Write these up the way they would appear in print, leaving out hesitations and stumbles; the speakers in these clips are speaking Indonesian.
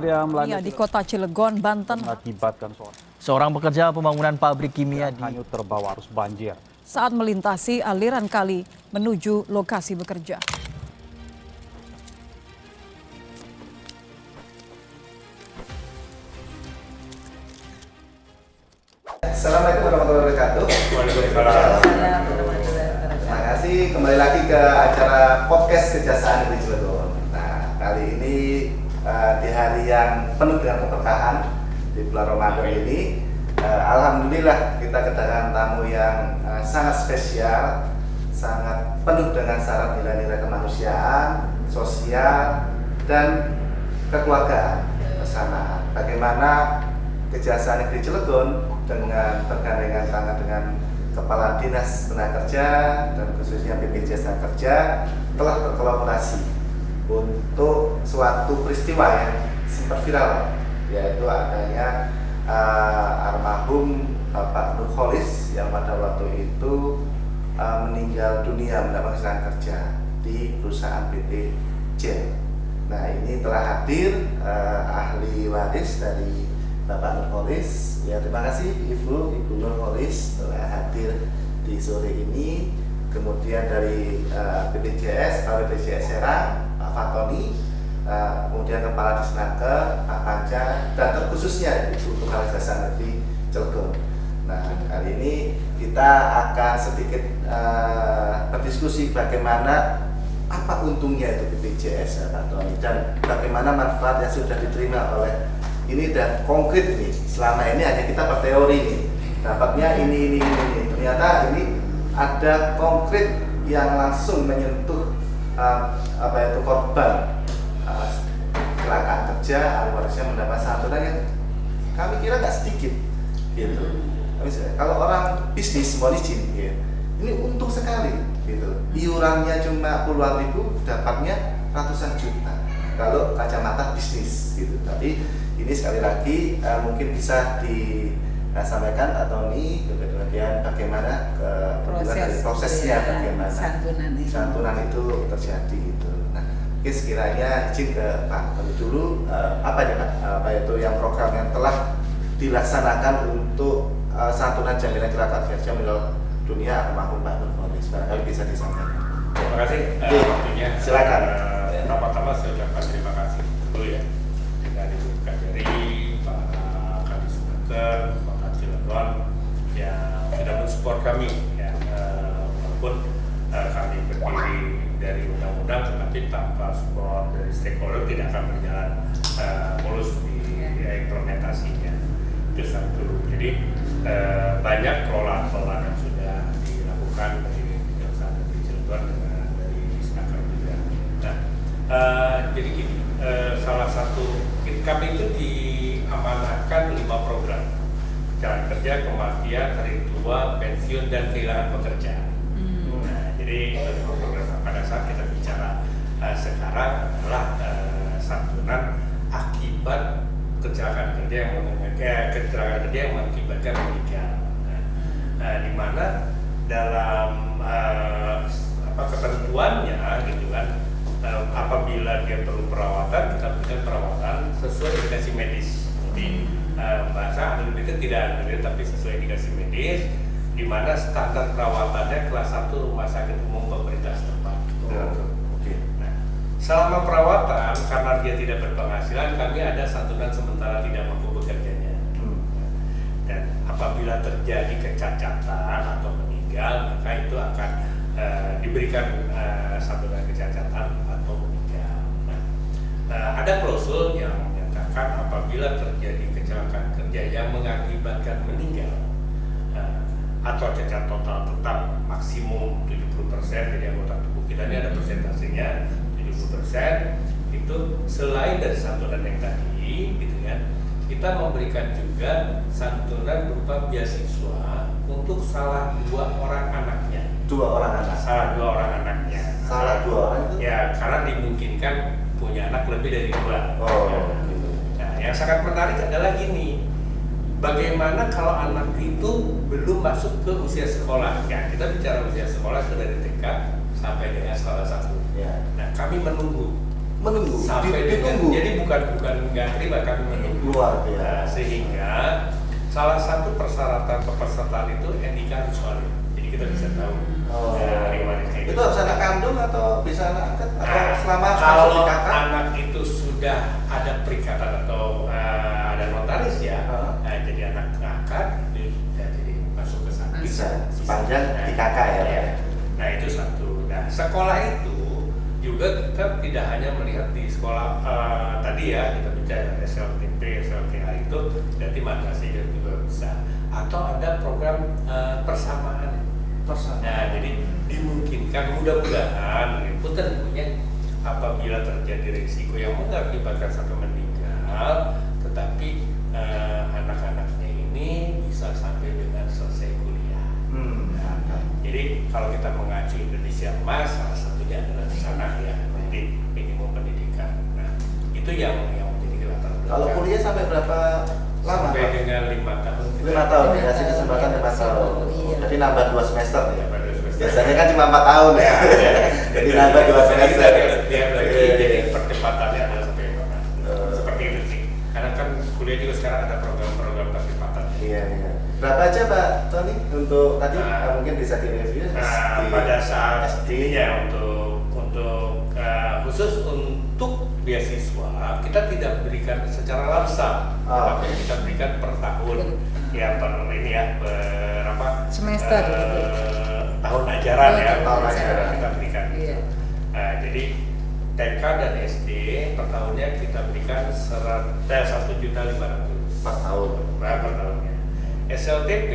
yang melanda di kota Cilegon, Banten mengakibatkan Seorang pekerja pembangunan pabrik kimia hanyut terbawa arus banjir saat melintasi aliran kali menuju lokasi bekerja. Assalamualaikum warahmatullahi wabarakatuh. Terima kasih, kembali lagi ke acara podcast Kejaksaan Negeri Cilegon. Nah, kali ini di hari yang penuh dengan keberkahan di bulan Ramadan ini, alhamdulillah kita kedatangan tamu yang sangat spesial, sangat penuh dengan syarat nilai-nilai kemanusiaan, sosial, dan kekeluargaan bersama. Bagaimana Kejaksaan Negeri Cilegon dengan bergandengan tangan dengan Kepala Dinas Tenaga Kerja dan khususnya BPJS Tenaga Kerja telah berkolaborasi untuk suatu peristiwa yang sempat viral, yaitu adanya almarhum Bapak Nurholis yang pada waktu itu meninggal dunia mendapat kecelakaan kerja di perusahaan BPJ. Nah, ini telah hadir ahli waris dari Bapak Nurholis. Ya, terima kasih Ibu Nurholis telah hadir di sore ini. Kemudian dari BPJS, Kepala BPJS Serang, Pak Fatoni, kemudian Kepala Disnaker, Pak Panca, dan terkhususnya Ibu Kepala Kejaksaan Negeri Cilegon. Nah, kali ini kita akan sedikit berdiskusi bagaimana apa untungnya itu BPJS, Pak Tony, dan bagaimana manfaat yang sudah diterima oleh ini dan konkret ini. Selama ini hanya kita berteori nih, dapatnya ini. Ternyata ini ada konkret yang langsung menyentuh korban kecelakaan kerja, ahli warisnya mendapat santunan yang kami kira nggak sedikit, gitu. Kalau orang bisnis mau izin, gitu, ini untung sekali, gitu. Iurannya cuma puluhan ribu, dapatnya ratusan juta. Kalau kacamata bisnis, gitu. Tapi ini sekali lagi mungkin bisa disampaikan Pak Tony, kemudian bagaimana prosesnya bagaimana santunan itu terjadi itu. Nah, mungkin sekiranya izin ke Pak Tony dulu, apa ya Pak, apa itu yang program yang telah dilaksanakan untuk santunan jaminan kecelakaan kerja meninggal dunia almarhum Pak Nurholis, barangkali bisa disampaikan. Terima kasih waktunya. Silakan. Pertama-tama saya ucapkan terima kasih dulu ya dari KJRI, Pak Kadis Naker, Pak Cilegon yang sudah mensupport kami ya, walaupun kami berdiri dari undang-undang tetapi tanpa support dari stakeholder tidak akan berjalan mulus di implementasinya. Itu satu. Jadi banyak kelolaan yang sudah dilakukan dari Kejaksaan Negeri Cilegon dengan dari Disnaker juga. Nah, jadi gini, salah satu kami itu diamanahkan 5 program: kecelakaan kerja, kematian, hari tua, pensiun, dan kehilangan pekerjaan. Nah, jadi itu 5 program. Pada saat kita bicara sekarang adalah santunan akibat kecelakaan kerja yang mengakibatkan meninggal. Di mana dalam ketentuannya gitu kan, apabila dia perlu perawatan, kita berikan perawatan sesuai indikasi medis. Jadi bahasa unlimited tidak unlimited tapi sesuai indikasi medis, di mana standar perawatannya kelas 1 rumah sakit umum pemerintah setempat. Nah, selama perawatan karena dia tidak berpenghasilan, kami ada santunan sementara tidak mampu bekerjanya. Dan apabila terjadi kecacatan atau meninggal, maka itu akan diberikan santunan kecacatan atau meninggal. Ada klausul yang menyatakan apabila terjadi kecelakaan kerja yang mengakibatkan meninggal atau cacat total tetap maksimum 70%, jadi anggota tubuh kita ini ada persentasenya 70%, itu selain dari santunan yang tadi gitu kan, kita memberikan juga santunan berupa beasiswa untuk salah 2 orang anaknya. 2 orang anak. Salah 2 orang anaknya. Salah 2 orang itu? Ya, karena dimungkinkan punya anak lebih dari 2. Oh. Gitu. Nah, yang sangat menarik adalah gini, bagaimana kalau anak itu belum masuk ke usia sekolah? Ya, kita bicara usia sekolah itu dari TK sampai dengan sekolah 1. Ya. Nah, kami menunggu Menunggu, sampai ditunggu. jadi bukan nggak terima, kami menunggu. Luar biasa. Nah, sehingga salah satu persyaratan kepesertaan itu NIK harus valid. Jadi kita bisa tahu dari warisnya Itu harus anak kandung atau bisa anak angkat atau Nah, selama masuk kalau di kakak? anak itu sudah ada perikatan atau ada notaris ya, jadi anak angkat itu bisa jadi masuk ke sana. Bisa, sepanjang di kakak ya, Pak? Nah itu satu. Nah sekolah itu juga kita tidak hanya melihat di sekolah tadi ya, kita bicara SLTP, SLTA itu berarti madrasah juga bisa. Atau ada program persamaan. Nah jadi dimungkinkan mudah-mudahan liputan punya apabila terjadi risiko yang mengakibatkan satu meninggal, tetapi anak-anaknya ini bisa sampai dengan selesai kuliah. Jadi kalau kita mengacu Indonesia Emas, salah satunya adalah di sana ya, nanti minimum pendidikan. Nah itu yang menjadi latar belakang. Kalau kuliah sampai berapa lama? Sampai Pak? dengan 5 tahun. 5 tahun, dikasih kesempatan 5 tahun. Iya. Jadi nambah 2 semester ya. Nambah 2 semester. Biasanya kan cuma 4 tahun ya. Jadi nambah 2 semester. Dia lagi jadi percepatannya adalah sampai 5 tahun. Seperti itu sih. Karena kan kuliah juga sekarang ada program-program percepatan. Iya. Berapa aja Pak Tony untuk tadi mungkin bisa direview? Pada saat ini ya untuk khusus untuk beasiswa kita tidak berikan secara langsam, tapi kita berikan per tahun ya, per ini ya, berapa Semester. tahun ajaran ya, tahun ajaran kita berikan. Iya. Jadi TK dan SD per tahunnya kita berikan 1.500.000 per tahun. per tahunnya. SLTP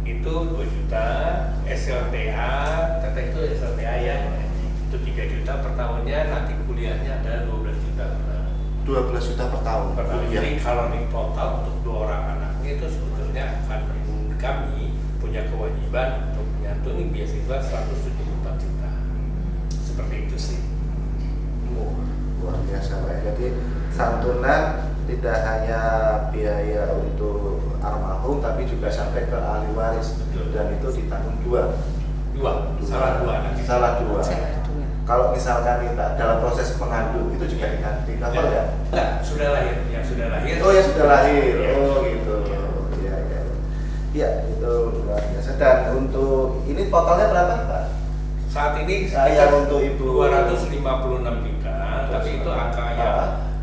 itu 2 juta, SLTA, kata itu SLTA ya, itu 3 juta per tahunnya, nanti kuliahnya ada 12 juta per tahun. 12 juta per tahun. Per tahun. Iya. Jadi kalau di total untuk 2 orang anaknya itu sebetulnya akan kami punya kewajiban untuk menyantuni beasiswa 174 juta. Seperti itu sih. Luar biasa Pak. Jadi santunan tidak hanya biaya untuk almarhum tapi juga sampai ke ahli waris. Betul. Dan itu ditanggung dua. Salah dua anak. Salah dua. Salah dua. Kalau misalkan kita dalam proses mengandung itu juga di cover ya? Enggak, sudah lahir. Yang sudah lahir. Oh ya sudah lahir. Ya. Oh gitu. Iya. Iya itu luar biasa. Dan untuk ini totalnya berapa Pak? Saat ini Yang untuk ibu 256 juta, tapi itu angka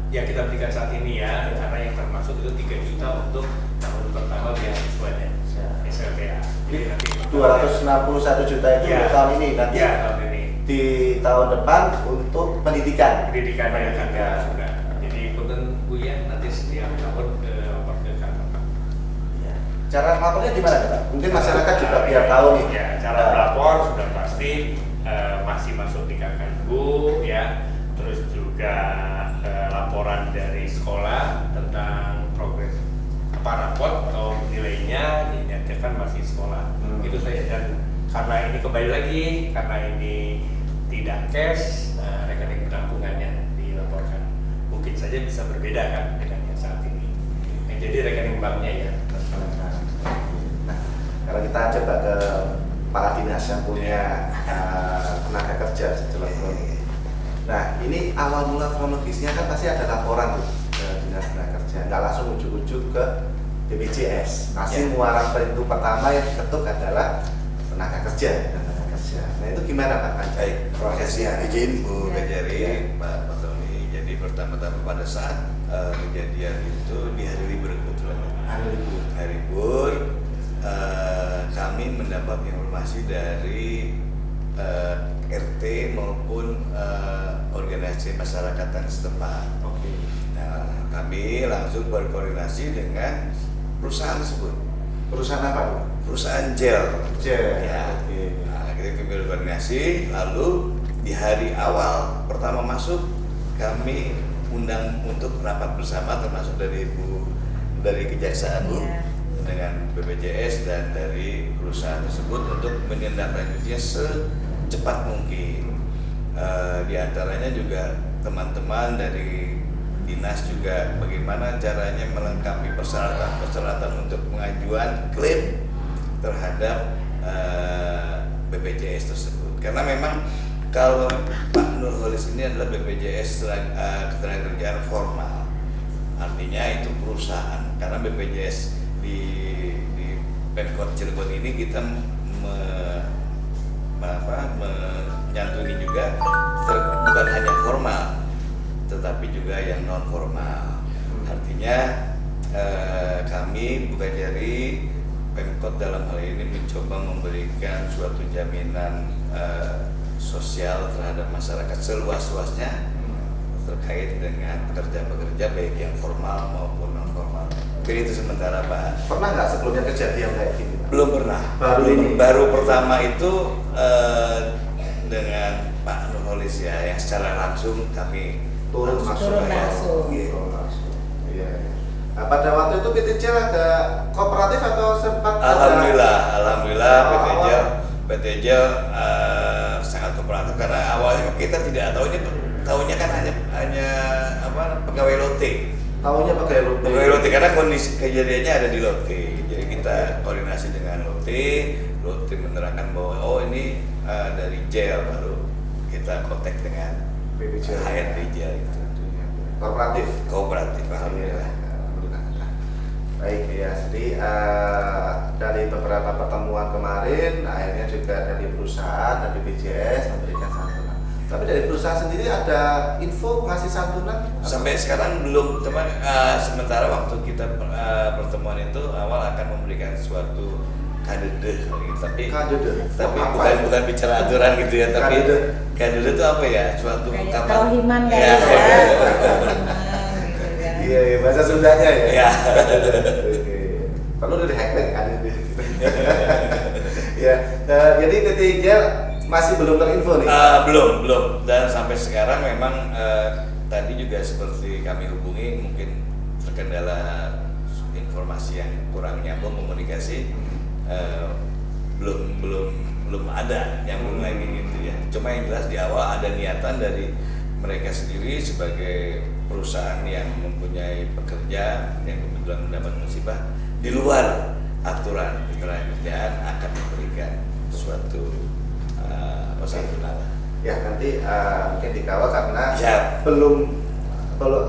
yang kita berikan saat ini ya, karena yang termasuk itu 3 juta untuk tahun pertama beasiswanya SLTA. Jadi nanti 261 juta itu Ya. untuk tahun ini, nanti ya, tahun ini di tahun depan untuk pendidikan. pendidikannya kan sudah. Jadi punten Bu ya, nanti setiap tahun ke lapor ke kantor. Ya. Cara lapornya gimana Pak? Mungkin masyarakat juga biar tahu nih. Ya, cara melapor sudah pasti masih masuk di Kakakku ya. Terus juga laporan dari sekolah tentang progres raport atau nilainya dinyatakan masih sekolah. Itu saja. Dan karena ini kembali lagi, karena ini tidak cash, rekening penampungannya dilaporkan. Mungkin saja bisa berbeda kan dengan yang saat ini. Jadi rekening banknya ya. Nah, kalau kita coba ke para dinas yang punya tenaga kerja sejelas kronik. Nah, ini awal mula kronologisnya kan pasti ada laporan tuh ke dinas tenaga kerja. Nggak langsung ujuk-ujuk ke BPJS. Pasti muara pintu pertama yang diketuk adalah tenaga kerja. Nah, itu gimana Pak Panca? Baik, prosesnya izin Bu Kejari, Ya. Pak Tony. Jadi pertama-tama pada saat kejadian itu di hari libur kebetulan. Hari libur, kami mendapat informasi dari RT maupun organisasi masyarakatan setempat. Oke. Nah, kami langsung berkoordinasi dengan perusahaan tersebut. Perusahaan apa Bu? Perusahaan gel. Gel. Ya. Oke. Nah, kita berkoordinasi, lalu di hari awal pertama masuk kami undang untuk rapat bersama termasuk dari Kejaksaan dengan BPJS dan dari perusahaan tersebut untuk menindaklanjutinya secepat mungkin. Di antaranya juga teman-teman dari dinas juga bagaimana caranya melengkapi persyaratan untuk pengajuan klaim terhadap BPJS tersebut. Karena memang Kalau Pak Nurholis ini adalah BPJS ketenagakerjaan formal, artinya itu perusahaan. Karena BPJS di Pemkot Cilegon ini kita menyantuni juga bukan hanya formal, tetapi juga yang non formal. Artinya kami bukan dari Pemkot dalam hal ini mencoba memberikan suatu jaminan sosial terhadap masyarakat seluas-luasnya terkait dengan pekerja-pekerja baik yang formal maupun non formal. Jadi itu sementara Pak. Pernah nggak sebelumnya kejadian kayak gini, Pak? Belum pernah. Baru pertama itu dengan Pak Nurholis ya, yang secara langsung kami Turun langsung. Gitu. Iya. Nah, pada waktu itu PTJ ada kooperatif atau sempat Alhamdulillah PTJ sangat kooperatif karena awalnya kita tidak tahunya kan hanya pegawai lote. Tahunya Pegawai lote karena kondisi kejadiannya ada di lote. Jadi kita koordinasi dengan lote menerangkan bahwa ini dari jail, baru kita kontak dengan HRD jail itu. Kooperatif. Alhamdulillah. Baik ya, jadi dari beberapa pertemuan kemarin akhirnya juga dari perusahaan dan BPJS memberikan santunan. Tapi dari perusahaan sendiri ada info ngasih santunan? Sampai sekarang belum, teman. Sementara waktu kita pertemuan itu awal akan memberikan suatu kadede, tapi bukan bicara aturan gitu ya, tapi kadede itu apa ya? Suatu Kayak kerohiman kayak gitu ya. Iya, bahasa Sundanya ya. Iya. Perlu dari hackback kan itu. Ya, jadi PTJ masih belum terinfo nih. Belum. Dan sampai sekarang memang tadi juga seperti kami hubungi mungkin terkendala informasi yang kurang nyambung komunikasi. Belum ada nyambung lagi gitu ya. Cuma yang jelas di awal ada niatan dari mereka sendiri sebagai perusahaan yang mempunyai pekerja yang kebetulan mendapat musibah di luar aturan ketenagakerjaan akan memberikan suatu santunan. Ya nanti mungkin dikawal karena Ya. belum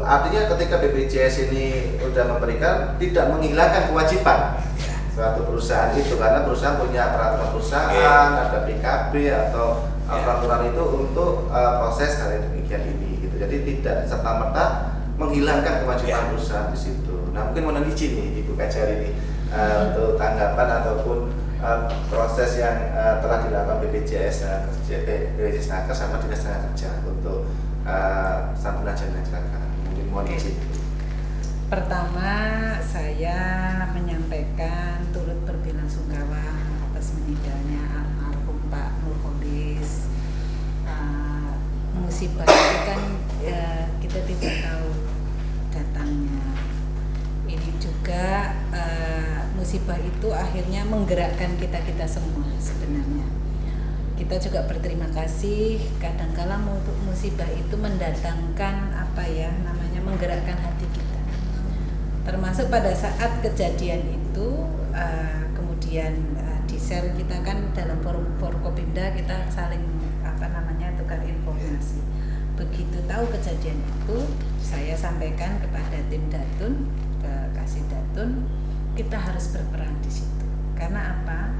artinya ketika BPJS ini sudah memberikan tidak menghilangkan kewajiban suatu perusahaan itu, karena perusahaan punya peraturan perusahaan, ada PKB atau peraturan itu untuk proses hal yang demikian ini gitu. Jadi tidak serta-merta menghilangkan kewajiban perusahaan di situ. Nah mungkin mohon izin nih Ibu Kajari ini untuk tanggapan ataupun proses yang telah dilakukan BPJS Nakes sama Dinas Tenaga Kerja untuk santunan jaminan kecelakaan. Mungkin mohon izin. Pertama, saya menyampaikan turut berbelasungkawa atas meninggalnya almarhum Pak Nurholis. Musibah itu kan kita tidak tahu datangnya. Ini juga musibah itu akhirnya menggerakkan kita semua sebenarnya. Kita juga berterima kasih. Kadangkala musibah itu mendatangkan menggerakkan hati kita. Termasuk pada saat kejadian itu kemudian di-share kita kan dalam Forkopimda kita saling tukar informasi. Begitu tahu kejadian itu, saya sampaikan kepada tim Datun, ke Kasih Datun, kita harus berperan di situ. Karena apa?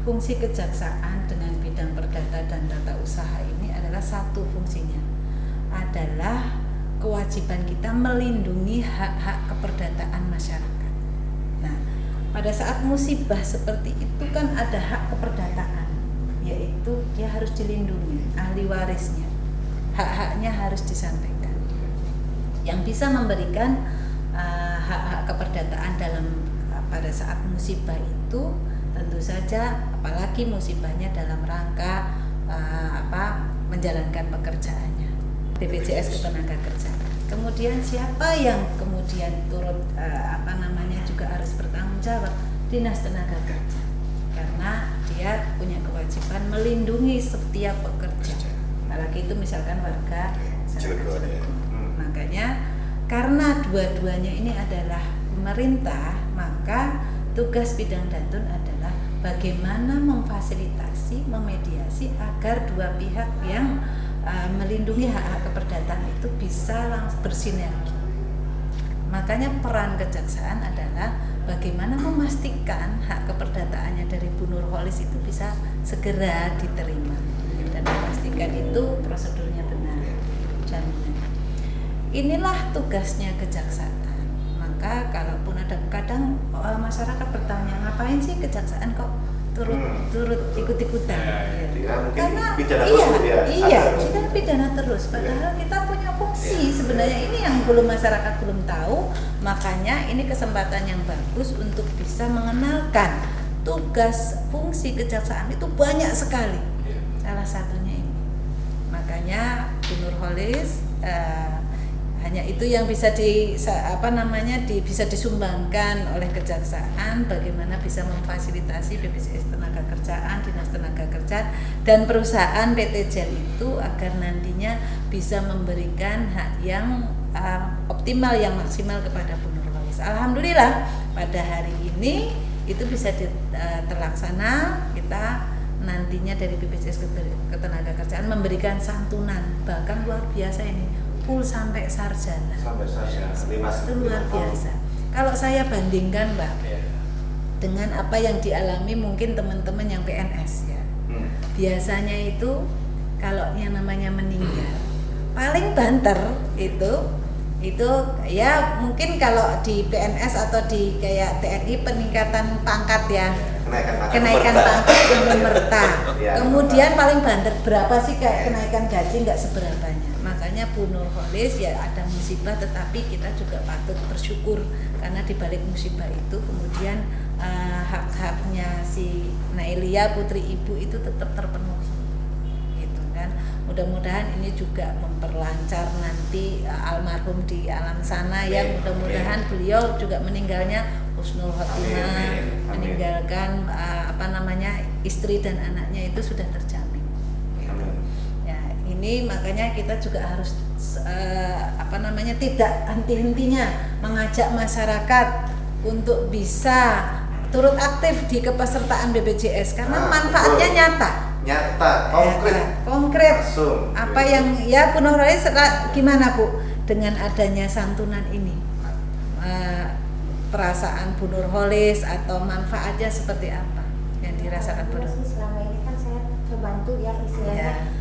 Fungsi kejaksaan dengan bidang perdata dan tata usaha ini adalah satu fungsinya, adalah kewajiban kita melindungi hak-hak keperdataan masyarakat. Nah, pada saat musibah seperti itu kan ada hak keperdataan, yaitu dia harus dilindungi, ahli warisnya, hak-haknya harus disampaikan. Yang bisa memberikan hak-hak keperdataan pada saat musibah itu tentu saja, apalagi musibahnya dalam rangka menjalankan pekerjaannya. BPJS Ketenagakerjaan. Kemudian siapa yang kemudian turut juga harus bertanggung jawab? Dinas Tenaga Kerja. Karena dia punya kewajiban melindungi setiap pekerja. Apalagi itu misalkan warga masyarakat. Makanya karena dua-duanya ini adalah pemerintah, maka tugas bidang Datun adalah bagaimana memfasilitasi, memediasi agar dua pihak yang melindungi hak-hak keperdataan itu bisa langsung bersinergi. Makanya peran kejaksaan adalah bagaimana memastikan hak keperdataannya dari Bu Nurholis itu bisa segera diterima dan memastikan itu prosedurnya benar, jaminan. Inilah tugasnya kejaksaan. Maka kalaupun ada kadang masyarakat bertanya, ngapain sih kejaksaan kok turut ikut-ikutan? Karena pidana terus kita pidana terus. Padahal kita punya fungsi sebenarnya ini yang masyarakat belum tahu. Makanya ini kesempatan yang bagus untuk bisa mengenalkan tugas fungsi kejaksaan itu banyak sekali. Salah satunya ini. Makanya Bu Nurholis hanya itu yang bisa bisa disumbangkan oleh kejaksaan, bagaimana bisa memfasilitasi BPJS Tenagakerjaan, Dinas Tenaga dan perusahaan PT JEL itu agar nantinya bisa memberikan hak yang optimal, yang maksimal kepada Bu Nurholis. Alhamdulillah pada hari ini itu bisa terlaksana. Kita nantinya dari BPJS Ketenagakerjaan memberikan santunan, bahkan luar biasa ini, full sampai sarjana. Itu luar biasa. Kalau saya bandingkan, Mbak, dengan apa yang dialami mungkin teman-teman yang PNS ya. Biasanya itu kalau yang namanya meninggal, paling banter itu ya mungkin kalau di PNS atau di kayak TNI peningkatan pangkat ya. Kenaikan pangkat yang memerta. Kemudian paling banter berapa sih kayak kenaikan gaji nggak seberapanya. Makanya Bu Nurholis ya ada musibah, tetapi kita juga patut bersyukur karena di balik musibah itu kemudian hak-haknya si Nailia putri ibu itu tetap terpenuhi, gitu kan. Mudah-mudahan ini juga memperlancar nanti almarhum di alam sana ya. Mudah-mudahan beliau juga meninggalnya husnul khotimah, meninggalkan istri dan anaknya itu sudah terjamin. Ya, ini makanya kita juga harus tidak henti-hentinya mengajak masyarakat untuk bisa turut aktif di kepesertaan BPJS karena manfaatnya nyata, konkret. Apa yang ya Bu Nurholis gimana Bu dengan adanya santunan ini? Perasaan Bu Nurholis atau manfaatnya seperti apa yang dirasakan Bu Nurholis? Selama ini kan saya terbantu ya istilahnya.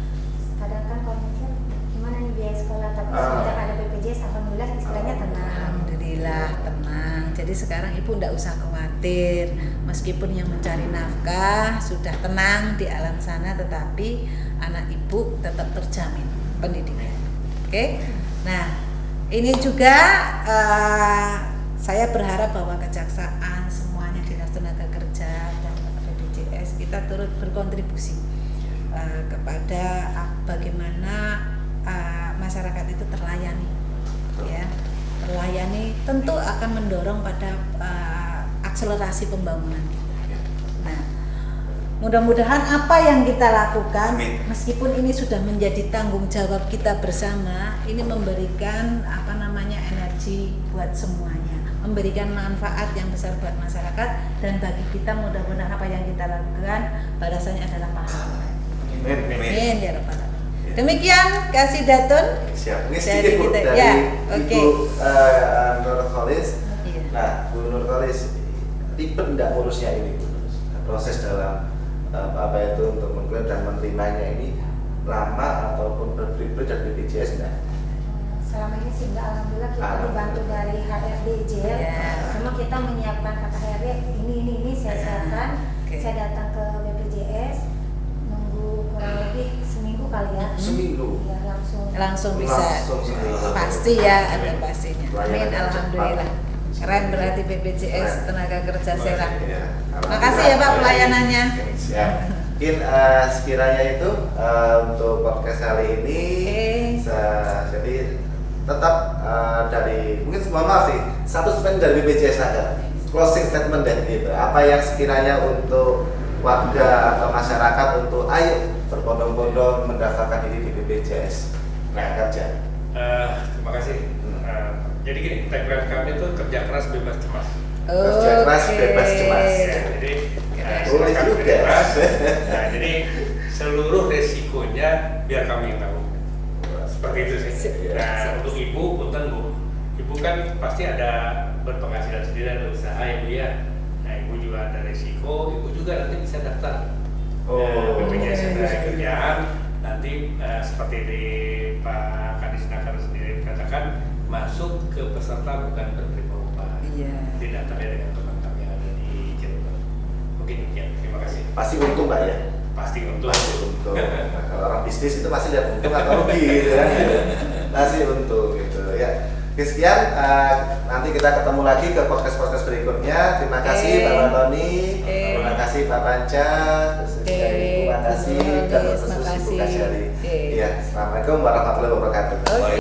Kadang kan kalau mikir gimana nih biaya sekolah, tapi semenjak ada BPJS alhamdulillah istilahnya tenang. Alhamdulillah tenang. Jadi sekarang Ibu enggak usah khawatir. Meskipun yang mencari nafkah sudah tenang di alam sana, tetapi anak Ibu tetap terjamin pendidikan. Oke? Nah, ini juga saya berharap bahwa kejaksaan semuanya, Dinas Tenaga Kerja dan BPJS kita turut berkontribusi kepada bagaimana masyarakat itu terlayani, ya, terlayani tentu akan mendorong pada akselerasi pembangunan kita. Nah, mudah-mudahan apa yang kita lakukan, meskipun ini sudah menjadi tanggung jawab kita bersama, ini memberikan energi buat semuanya, memberikan manfaat yang besar buat masyarakat, dan bagi kita mudah-mudahan apa yang kita lakukan balasannya adalah pahala. Amin ya rabbal alamin. Demikian kasih Datun. Siap. Ini Dari sedikit Bu, kita, dari ya, Ibu Nurholis. Iya. Nah, Bu Nurholis ribet enggak ngurusnya ini Bu? Proses dalam untuk mengklaim dan menerimanya ini lama ataupun berbeda dari BPJS enggak? Selama ini sih enggak, alhamdulillah kita dibantu dari HRD JEL. Cuma kita menyiapkan kata HRD ini saya siapkan. Saya datang ke BPJS nunggu kurang lebih seminggu kali ya. Seminggu. Iya, Langsung bisa. seminggu. Pasti ya, ada pastinya. Amin, alhamdulillah. Keren berarti BPJS Tenaga Kerja Serang. Makasih ya Pak pelayanannya. Siap. Mungkin sekiranya itu untuk podcast kali ini jadi tetap dari mungkin semua maaf sih satu statement dari BPJS saja, closing statement deh gitu. Apa yang sekiranya untuk warga atau masyarakat untuk ayo berbondong-bondong mendaftarkan diri di BPJS Tenaga Kerja. Terima kasih. Jadi gini, tagline kami itu kerja keras bebas cemas. Kerja keras bebas cemas. Ya, jadi Boleh silakan juga. bebas. Nah, jadi seluruh resikonya biar kami yang tahu. Seperti itu sih. Nah, untuk ibu, punten Bu. Ibu kan pasti ada berpenghasilan sendiri, ada usaha ya Bu ya. Nah, ibu juga ada resiko, ibu juga nanti bisa daftar BPJS Ketenagakerjaan. Nanti seperti di Pak Kadis Nakar sendiri katakan, masuk ke peserta bukan penerima upah. Iya. Tidak terkait dengan teman kami yang ada di Cirebon. Mungkin demikian. Terima kasih. Pasti untung Pak ya. Pasti untuk. Pasti untung. Nah, kalau orang bisnis itu pasti lihat untung atau rugi gitu kan. Pasti untung gitu ya. Oke, sekian, nanti kita ketemu lagi ke podcast berikutnya. Terima kasih Pak Antoni, terima kasih Pak Panca, terus juga Ibu Mandasi, dan terus Ibu Kasyari. Ya, assalamualaikum warahmatullahi wabarakatuh.